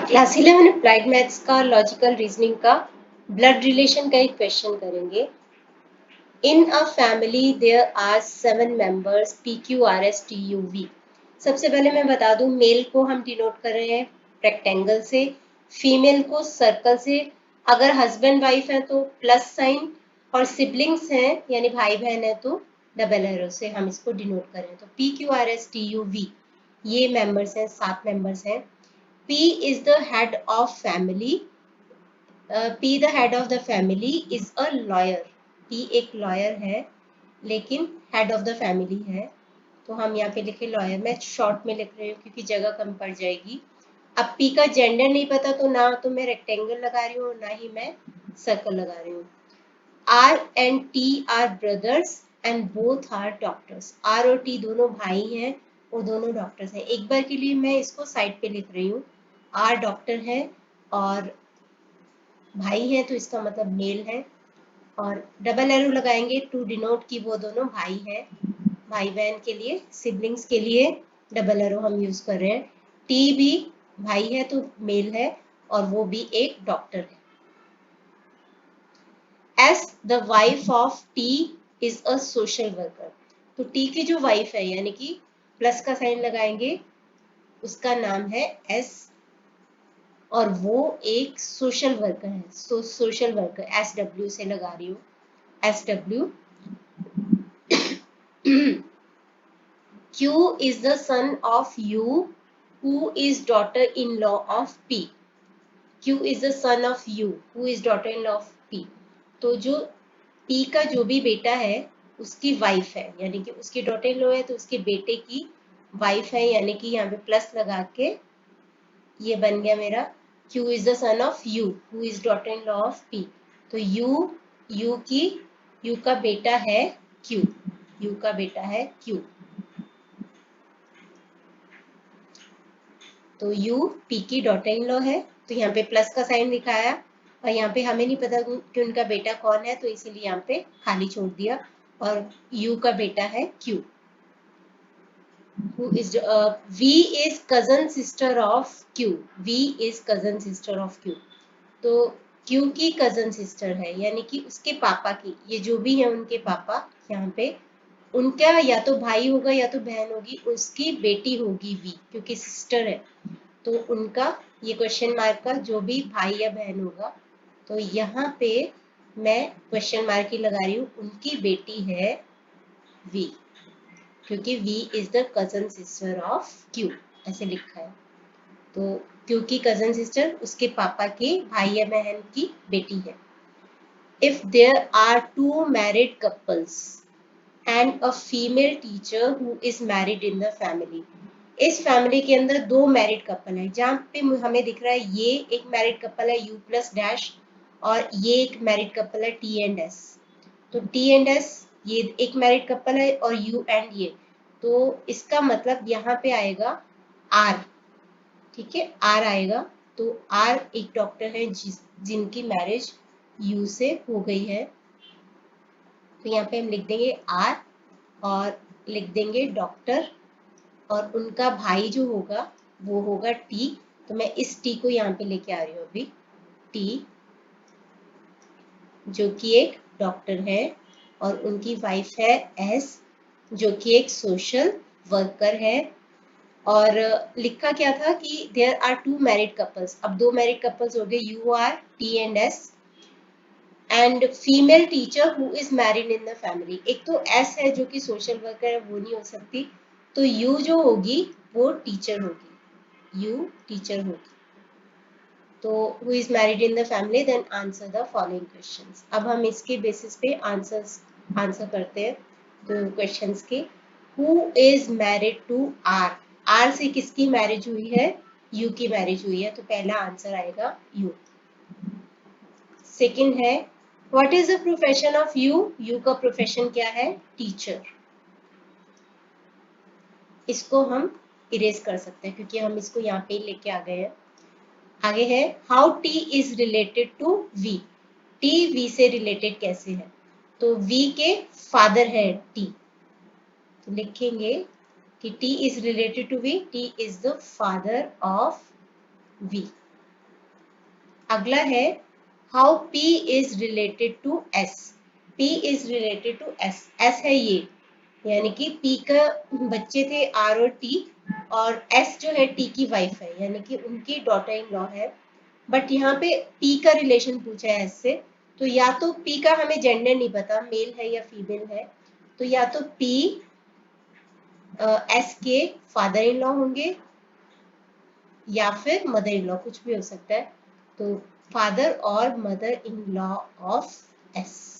Class 11 applied maths का logical reasoning का blood relation का एक क्वेश्चन करेंगे। In a family there are 7 members P Q R S T U V. सबसे पहले मैं बता दूं, मेल को हम डिनोट कर रहे हैं रेक्टेंगल से, फीमेल को सर्कल से, अगर हस्बैंड वाइफ है तो प्लस साइन, और सिबलिंग्स हैं यानी भाई बहन है तो डबल एरो से हम इसको डिनोट करें। तो P Q R S T U V ये मेंबर्स हैं, 7 मेंबर्स हैं। P is the head of family. P the head of the family is a lawyer. P एक lawyer है लेकिन head of the family है, तो हम यहाँ पे लिखे lawyer। मैं शॉर्ट में लिख रही हूँ क्योंकि जगह कम पड़ जाएगी। अब P का जेंडर नहीं पता तो ना तो मैं रेक्टेंगल लगा रही हूँ ना ही मैं सर्कल लगा रही हूँ। R and T are brothers and both are doctors. R और T दोनों भाई हैं और दोनों डॉक्टर्स हैं। एक बार के लिए मैं इसको साइड पे लिख रही हूँ। R डॉक्टर है और भाई है तो इसका मतलब मेल है, और डबल एरो लगाएंगे टू डिनोट कि वो दोनों भाई हैं। भाई बहन के लिए, सिबलिंग्स के लिए डबल एरो हम यूज कर रहे हैं। टी भी भाई है तो मेल है और वो भी एक डॉक्टर है। S the wife of T is a social worker. तो टी की जो वाइफ है यानी कि प्लस का साइन लगाएंगे, उसका नाम है एस और वो एक सोशल वर्कर है। सोशल वर्कर एस डब्ल्यू से लगा रही हूँ, S W. Q is the son of U who is daughter-in-law of P. Q is the son of U who is daughter-in-law of P. तो जो P का जो भी बेटा है उसकी वाइफ है, यानी कि उसकी डॉटर इन लॉ है तो उसके बेटे की वाइफ है, यानी कि यहाँ पे प्लस लगा के ये बन गया मेरा Q is the son of U who is daughter-in-law of P. तो U का बेटा है Q, U का बेटा है Q। तो U P की डॉटर इन लॉ है तो यहाँ पे प्लस का साइन दिखाया, और यहाँ पे हमें नहीं पता कि उनका बेटा कौन है तो इसीलिए यहाँ पे खाली छोड़ दिया, और U का बेटा है Q। Who is V is cousin sister of Q. V is cousin sister of Q. तो Q की cousin sister है यानी कि उसके पापा की, ये जो भी है उनके पापा, यहाँ पे उनका या तो भाई होगा या तो बहन होगी, उसकी बेटी होगी V क्योंकि सिस्टर है। तो उनका ये क्वेश्चन मार्क का जो भी भाई या बहन होगा, तो यहाँ पे मैं क्वेश्चन मार्क ही लगा रही हूँ, उनकी बेटी है V क्योंकि V is the cousin sister of Q, ऐसे लिखा है। तो Q की कजन सिस्टर उसके पापा के भाई या बहन की बेटी है। If there are 2 married couples and a female teacher who is married in the family. इस फैमिली के अंदर 2 मैरिड कपल है, जहाँ पे हमें दिख रहा है ये एक मैरिड कपल है U प्लस डैश, और ये एक मैरिड कपल है T एंड S। तो T एंड S ये एक मैरिड कपल है और U एंड ये, तो इसका मतलब यहाँ पे आएगा R, ठीक है, R आएगा। तो R एक डॉक्टर है जिनकी मैरिज U से हो गई है, तो यहाँ पे हम लिख देंगे R और लिख देंगे डॉक्टर, और उनका भाई जो होगा वो होगा T। तो मैं इस T को यहाँ पे लेके आ रही हूँ अभी, T जो कि एक डॉक्टर है और उनकी वाइफ है S जो कि एक सोशल वर्कर है। और लिखा क्या था कि देयर आर 2 मैरिड कपल्स, अब 2 मैरिड कपल्स हो गए U R T and S and female teacher who is married in the family. एक तो S है जो कि सोशल वर्कर है, वो नहीं हो सकती, तो U जो होगी वो टीचर होगी, U टीचर होगी। तो who is married in the family, then answer the following questions। अब हम इसके बेसिस पे आंसर करते हैं दो क्वेश्चंस के। Who is married to R? R से किसकी मैरिज हुई है? U की मैरिज हुई है, तो पहला आंसर आएगा U। सेकंड है What is the profession of U? U का प्रोफेशन क्या है? टीचर। इसको हम इरेज कर सकते हैं क्योंकि हम इसको यहाँ पे लेके आ गए हैं। आगे है how T is related to V। T V से रिलेटेड कैसे है? तो V के फादर है T, तो लिखेंगे कि T is related to V, T is the father of V। अगला है how P is related to S। P is related to S। S है ये, यानी कि P का बच्चे थे R और T, और S जो है T की वाइफ है, यानी कि उनकी डॉटर इन लॉ है। बट यहाँ पे P का रिलेशन पूछा है S से, तो या तो P का हमें जेंडर नहीं पता, मेल है या फीमेल है, तो या तो P S के फादर इन लॉ होंगे या फिर मदर इन लॉ, कुछ भी हो सकता है। तो फादर और mother in law of S।